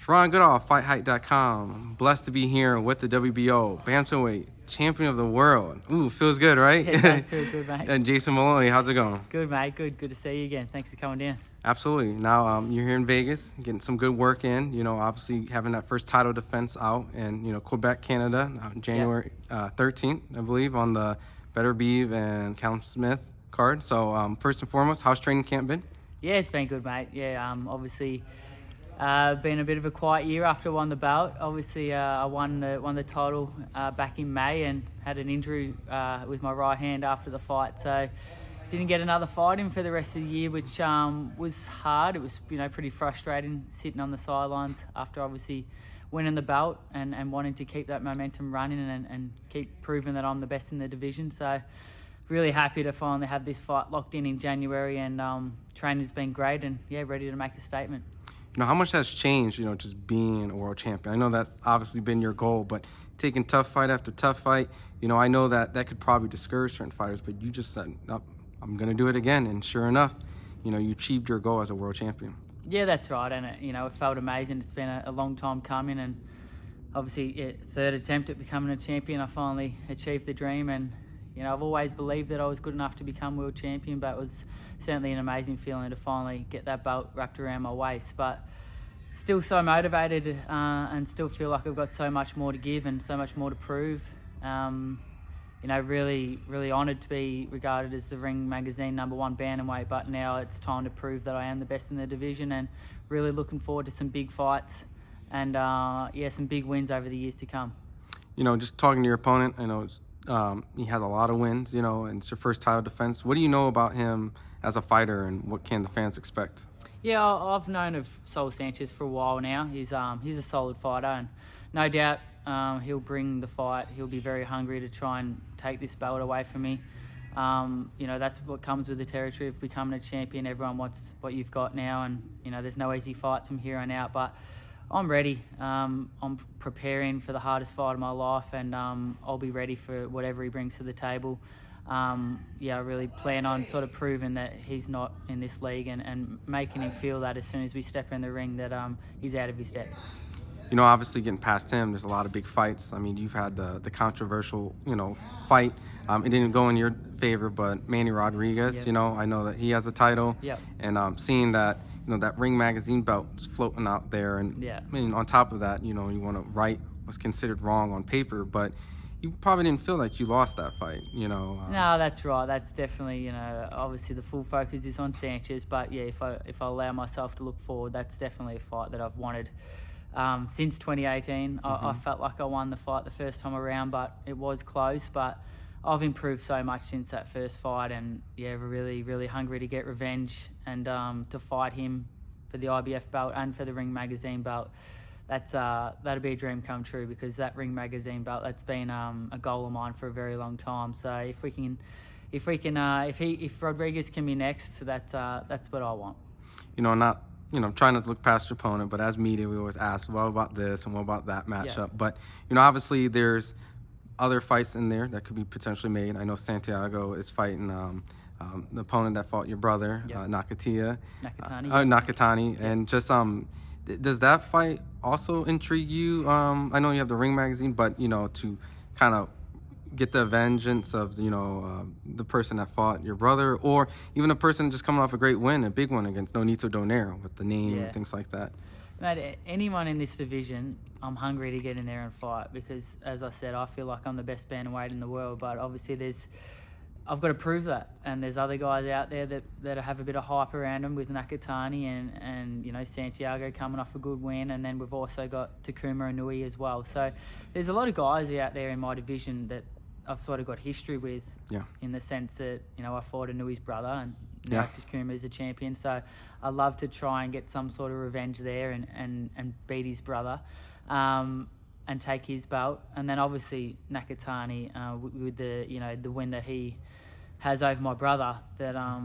Ron Goodall, FightHype.com. Blessed to be here with the WBO Bantamweight Champion of the World. Ooh, feels good, right? Yeah, that's good, mate. And Jason Moloney, how's it going? Good, mate. Good to see you again. Thanks for coming down. Absolutely. Now you're here in Vegas, getting some good work in. You know, obviously having that first title defense out in Quebec, Canada, January 13th, I believe, on the Better Beeve and Callum Smith card. So first and foremost, how's training camp been? Yeah, it's been good, mate. Yeah, obviously been a bit of a quiet year after I won the belt. Obviously, I won the title back in May and had an injury with my right hand after the fight, so didn't get another fight in for the rest of the year, which was hard. It was pretty frustrating sitting on the sidelines after obviously winning the belt and wanting to keep that momentum running and keep proving that I'm the best in the division. So really happy to finally have this fight locked in January, and training's been great, and yeah, ready to make a statement. How much has changed, just being a world champion? I know that's obviously been your goal, but taking tough fight after tough fight, I know that could probably discourage certain fighters, but you just said, nope, I'm going to do it again. And sure enough, you achieved your goal as a world champion. Yeah, that's right. And it felt amazing. It's been a long time coming, and obviously third attempt at becoming a champion, I finally achieved the dream. And I've always believed that I was good enough to become world champion, but it was certainly an amazing feeling to finally get that belt wrapped around my waist. But still so motivated and still feel like I've got so much more to give and so much more to prove. Really honoured to be regarded as the Ring Magazine #1 bantamweight, but now it's time to prove that I am the best in the division, and really looking forward to some big fights and some big wins over the years to come. Just talking to your opponent, I know he has a lot of wins, and it's your first title defense. What do you know about him as a fighter, and what can the fans expect? Yeah, I've known of Saul Sanchez for a while now. He's a solid fighter, and no doubt he'll bring the fight. He'll be very hungry to try and take this belt away from me. That's what comes with the territory of becoming a champion. Everyone wants what you've got now, and there's no easy fights from here on out, but I'm ready. I'm preparing for the hardest fight of my life, and I'll be ready for whatever he brings to the table. I really plan on sort of proving that he's not in this league, and making him feel that as soon as we step in the ring that he's out of his depth. Obviously getting past him, there's a lot of big fights. I mean, you've had the controversial, fight. It didn't go in your favor, but Manny Rodriguez, Yep. I know that he has a title. Yep. And seeing that, that Ring Magazine belt is floating out there. And Yeah. I mean, on top of that, you want to right what's considered wrong on paper, but you probably didn't feel like you lost that fight, No, that's right. That's definitely, obviously the full focus is on Sanchez, but yeah, if I allow myself to look forward, that's definitely a fight that I've wanted since 2018. I felt like I won the fight the first time around, but it was close. But I've improved so much since that first fight, and yeah, really, really hungry to get revenge and to fight him for the IBF belt and for the Ring Magazine belt. That'd be a dream come true, because that Ring Magazine belt, that's been a goal of mine for a very long time. So if Rodriguez can be next, that's what I want. Not trying not to look past your opponent, but as media, we always ask, what about this and what about that matchup? Yeah. But, obviously there's other fights in there that could be potentially made. I know Santiago is fighting the opponent that fought your brother, Yep. Nakatani. Nakatani. And just, does that fight also intrigue you? I know you have the Ring Magazine, but, to kind of get the vengeance of, the person that fought your brother, or even a person just coming off a great win, a big one against Nonito Donaire with the name and things like that. Mate, anyone in this division, I'm hungry to get in there and fight, because, as I said, I feel like I'm the best bantamweight in the world, but obviously I've got to prove that, and there's other guys out there that have a bit of hype around them, with Nakatani and Santiago coming off a good win, and then we've also got Takuma Inoue as well. So there's a lot of guys out there in my division that I've sort of got history with, in the sense that I fought Inoue's brother, and now Takuma is a champion. So I love to try and get some sort of revenge there and beat his brother. And take his belt, and then obviously Nakatani with the win that he has over my brother, that I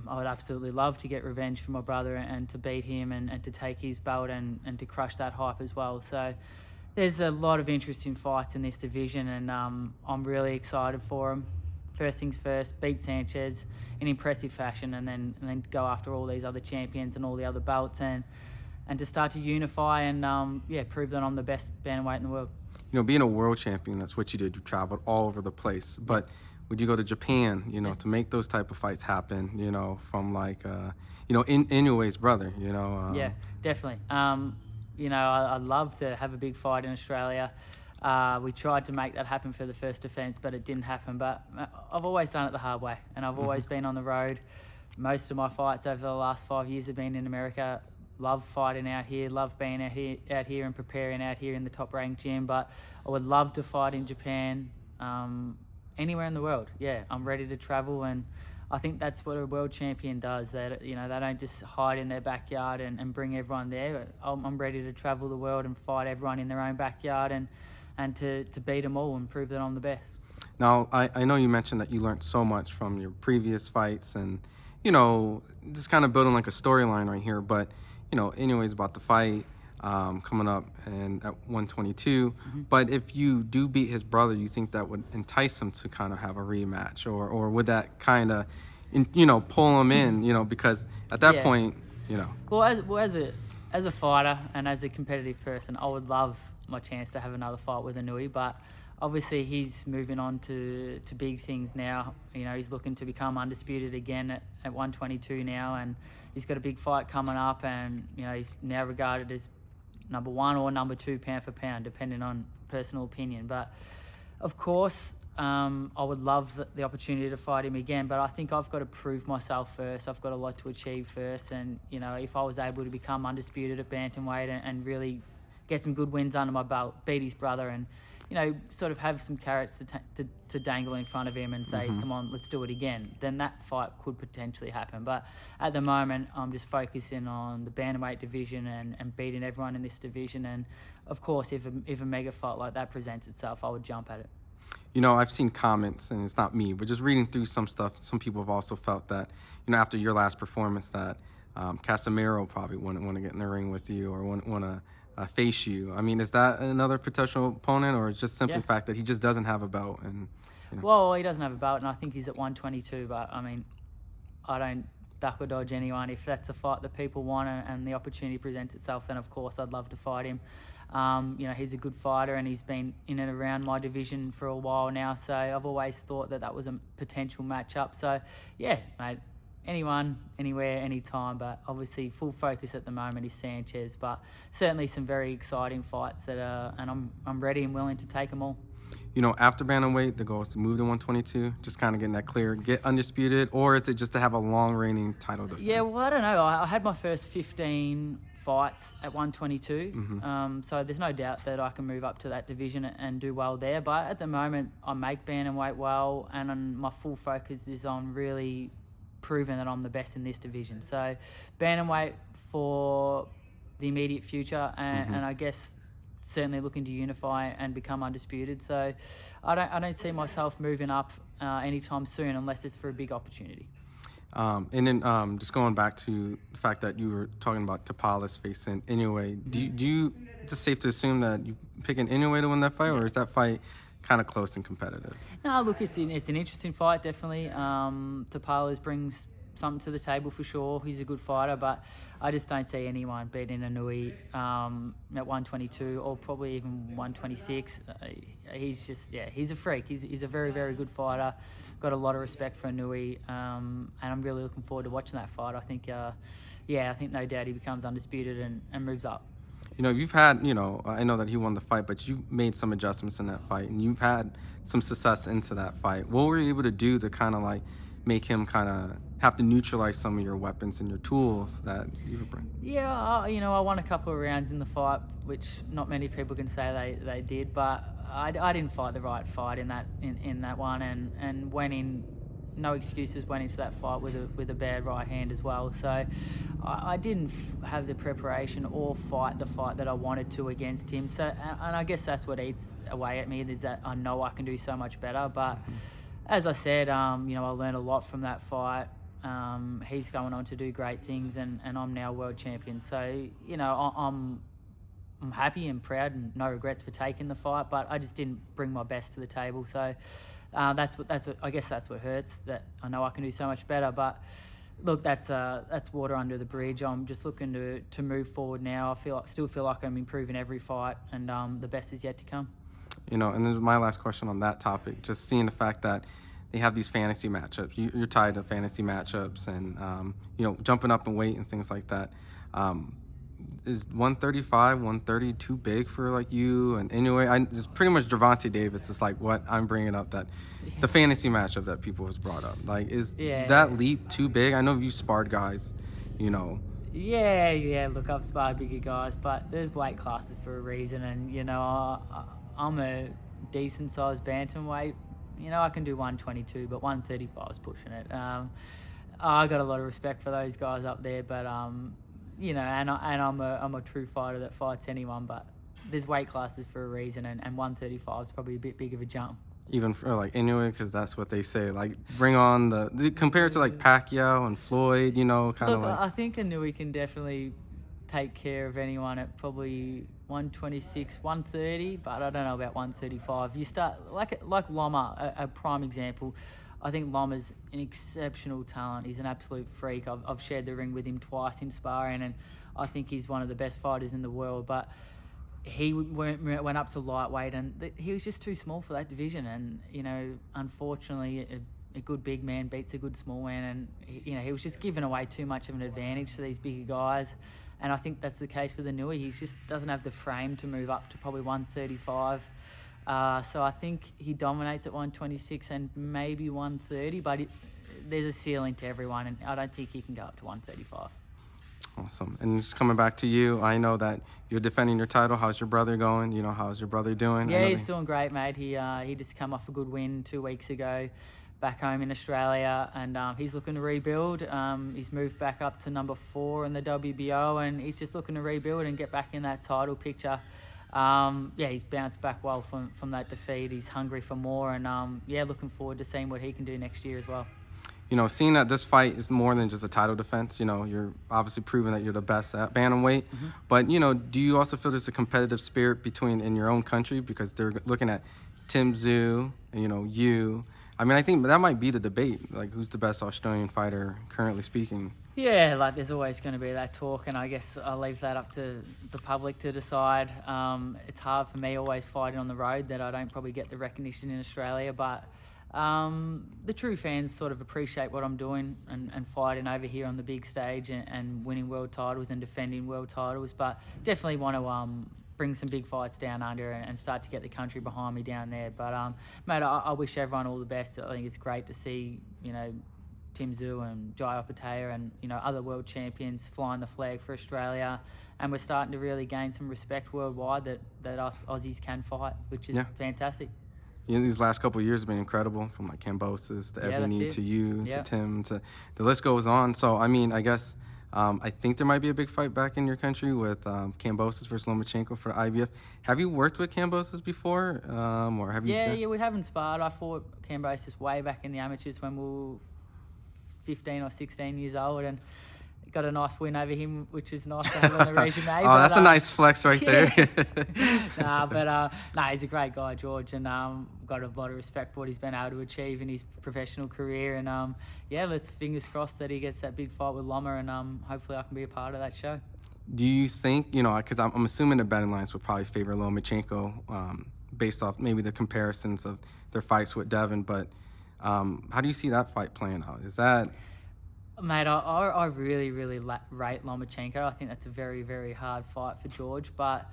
would absolutely love to get revenge for my brother and to beat him and to take his belt and to crush that hype as well. So there's a lot of interesting fights in this division, and I'm really excited for them. First things first, beat Sanchez in impressive fashion, and then go after all these other champions and all the other belts, and to start to unify and prove that I'm the best bantamweight in the world. You know, being a world champion, that's what you did. You traveled all over the place. But would you go to Japan, you know, to make those type of fights happen, you know, from like, Inoue's brother, you know? Yeah, definitely. You know, I'd love to have a big fight in Australia. We tried to make that happen for the first defence, but it didn't happen. But I've always done it the hard way, and I've always been on the road. Most of my fights over the last 5 years have been in America. Love fighting out here, love being out here and preparing out here in the top-ranked gym. But I would love to fight in Japan, anywhere in the world. Yeah, I'm ready to travel, and I think that's what a world champion does. That, you know, they don't just hide in their backyard and bring everyone there. I'm ready to travel the world and fight everyone in their own backyard and to beat them all and prove that I'm the best. Now, I know you mentioned that you learned so much from your previous fights and, you know, just kind of building like a storyline right here. But, you know, anyways, about the fight coming up and at 122. But if you do beat his brother, you think that would entice him to kind of have a rematch? Or would that kind of, you know, pull him in, you know, because at that point, you know. Well, as a fighter and as a competitive person, I would love my chance to have another fight with Inoue, but obviously he's moving on to big things now. You know, he's looking to become undisputed again at 122 now, and he's got a big fight coming up, and, you know, he's now regarded as number 1 or number 2 pound for pound, depending on personal opinion. But of course, I would love the opportunity to fight him again, but I think I've got to prove myself first. I've got a lot to achieve first, and, you know, if I was able to become undisputed at bantamweight and really get some good wins under my belt, beat his brother, and, you know, sort of have some carrots to dangle in front of him and say, come on, let's do it again, then that fight could potentially happen. But at the moment, I'm just focusing on the bantamweight division and beating everyone in this division. And, of course, if a mega fight like that presents itself, I would jump at it. You know, I've seen comments, and it's not me, but just reading through some stuff, some people have also felt that, you know, after your last performance that Casemiro probably wouldn't want to get in the ring with you or want to face you. I mean, is that another potential opponent, or is just simply the fact that he just doesn't have a belt? And, you know. Well, he doesn't have a belt, and I think he's at 122. But I mean, I don't duck or dodge anyone. If that's a fight that people want and the opportunity presents itself, then of course I'd love to fight him. You know, he's a good fighter, and he's been in and around my division for a while now. So I've always thought that was a potential matchup. So yeah, mate. Anyone, anywhere, anytime, but obviously full focus at the moment is Sanchez. But certainly some very exciting fights and I'm ready and willing to take them all. You know, after bantamweight, the goal is to move to 122, just kind of getting that clear, get undisputed, or is it just to have a long reigning title defense? Yeah, well, I don't know. I had my first 15 fights at 122, so there's no doubt that I can move up to that division and do well there. But at the moment, I make bantamweight well, and my full focus is on really proving that I'm the best in this division. So bantamweight for the immediate future, and I guess certainly looking to unify and become undisputed. So I don't see myself moving up anytime soon unless it's for a big opportunity. And then just going back to the fact that you were talking about Tapales facing Inoue, do you just safe to assume that you pick an Inoue to win that fight, or is that fight kind of close and competitive? No, look, it's an interesting fight, definitely. Tapales brings something to the table for sure. He's a good fighter, but I just don't see anyone beating Inoue at 122 or probably even 126. He's just, he's a freak. He's a very, very good fighter. Got a lot of respect for Inoue, and I'm really looking forward to watching that fight. I think, I think no doubt he becomes undisputed and moves up. You know, you've had, you know, I know that he won the fight, but you've made some adjustments in that fight, and you've had some success into that fight. What were you able to do to kind of like make him kind of have to neutralize some of your weapons and your tools that you bring? Yeah, you know, I won a couple of rounds in the fight, which not many people can say they did, but I didn't fight the right fight in that one, and went in. No excuses, went into that fight with a bad right hand as well. So I didn't have the preparation or fight the fight that I wanted to against him. So, and I guess that's what eats away at me, is that I know I can do so much better. But as I said, you know, I learned a lot from that fight. He's going on to do great things, and I'm now world champion. So, you know, I'm happy and proud and no regrets for taking the fight, but I just didn't bring my best to the table. So I guess that's what hurts, that I know I can do so much better. But Look, that's water under the bridge. I'm just looking to move forward now. Still feel like I'm improving every fight, and the best is yet to come. And then my last question on that topic, just seeing the fact that they have these fantasy matchups. You're tied to fantasy matchups and, jumping up in weight and things like that. Is 135, 130 too big for like you and Inoue? It's pretty much Gervonta Davis. It's like what I'm bringing up, that the fantasy matchup that people has brought up. Like, is that leap too big? I know you sparred guys, Yeah. Look, I've sparred bigger guys, but there's weight classes for a reason, and I'm a decent sized bantamweight. I can do 122, but 135 is pushing it. I got a lot of respect for those guys up there, but and I'm a true fighter that fights anyone. But there's weight classes for a reason, and 135 is probably a bit big of a jump. Even for like Inoue, because that's what they say. Like, bring on compared to like Pacquiao and Floyd, kind of like. I think Inoue can definitely take care of anyone at probably 126, 130, but I don't know about 135. You start like Loma, a prime example. I think Loma's an exceptional talent. He's an absolute freak. I've shared the ring with him twice in sparring, and I think he's one of the best fighters in the world. But he went up to lightweight, and he was just too small for that division. And unfortunately, a good big man beats a good small man, and he was just giving away too much of an advantage to these bigger guys. And I think that's the case with Inoue. He just doesn't have the frame to move up to probably 135. So I think he dominates at 126 and maybe 130, but there's a ceiling to everyone, and I don't think he can go up to 135. Awesome. And just coming back to you, I know that you're defending your title. How's your brother going? How's your brother doing? Yeah, he's doing great, mate. He just come off a good win 2 weeks ago back home in Australia, and he's looking to rebuild. He's moved back up to number 4 in the WBO, and he's just looking to rebuild and get back in that title picture. He's bounced back well from that defeat. He's hungry for more, and looking forward to seeing what he can do next year as well. Seeing that this fight is more than just a title defense, you're obviously proving that you're the best at bantamweight. Mm-hmm. But, do you also feel there's a competitive spirit in your own country, because they're looking at Tim Tszyu and, you. I mean, I think that might be the debate, like, who's the best Australian fighter currently speaking. Yeah, like, there's always going to be that talk, and I guess I'll leave that up to the public to decide. It's hard for me always fighting on the road that I don't probably get the recognition in Australia, but the true fans sort of appreciate what I'm doing and fighting over here on the big stage and winning world titles and defending world titles, but definitely want to bring some big fights down under and start to get the country behind me down there. But mate, I wish everyone all the best. I think it's great to see Tim Tszyu and Jai Opetaia and other world champions flying the flag for Australia, and we're starting to really gain some respect worldwide that us Aussies can fight, which is fantastic. These last couple of years have been incredible, from like Kambosos to Ebony to you to Tim to the list goes on. So I mean, I guess I think there might be a big fight back in your country with Kambosos versus Lomachenko for the IBF. Have you worked with Kambosos before, or have you? Yeah, we haven't sparred. I fought Kambosos way back in the amateurs when we were 15 or 16 years old, and got a nice win over him, which is nice to have on the resume. That's a nice flex right there. He's a great guy, George, and got a lot of respect for what he's been able to achieve in his professional career. And let's fingers crossed that he gets that big fight with Loma, and hopefully I can be a part of that show. Do you think, because I'm assuming the betting lines would probably favor Lomachenko based off maybe the comparisons of their fights with Devin, but how do you see that fight playing out? Is that... Mate, I really, really rate Lomachenko. I think that's a very, very hard fight for George, but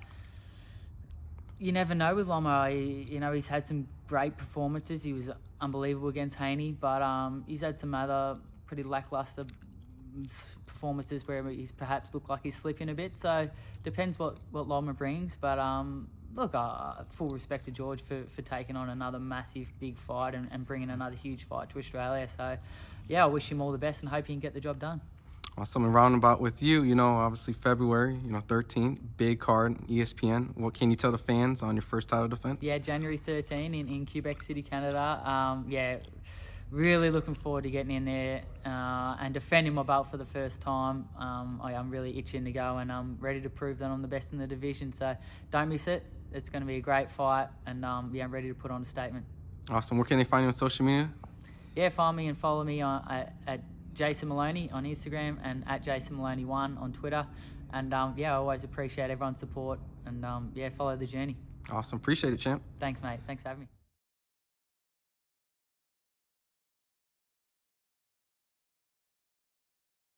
you never know with Loma. He's had some great performances. He was unbelievable against Haney, but he's had some other pretty lackluster performances where he's perhaps looked like he's slipping a bit. So depends what Loma brings, but look, full respect to George for taking on another massive big fight and bringing another huge fight to Australia. So I wish him all the best and hope he can get the job done. Awesome. And roundabout with you, obviously February, 13th, big card, ESPN. What can you tell the fans on your first title defense? Yeah, January 13 in Quebec City, Canada. Really looking forward to getting in there and defending my belt for the first time. I'm really itching to go, and I'm ready to prove that I'm the best in the division. So don't miss it. It's going to be a great fight, and I'm ready to put on a statement. Awesome. Where can they find you on social media? Yeah, find me and follow me at Jason Moloney on Instagram and at Jason Moloney1 on Twitter. And yeah, I always appreciate everyone's support, and yeah, follow the journey. Awesome. Appreciate it, champ. Thanks, mate. Thanks for having me.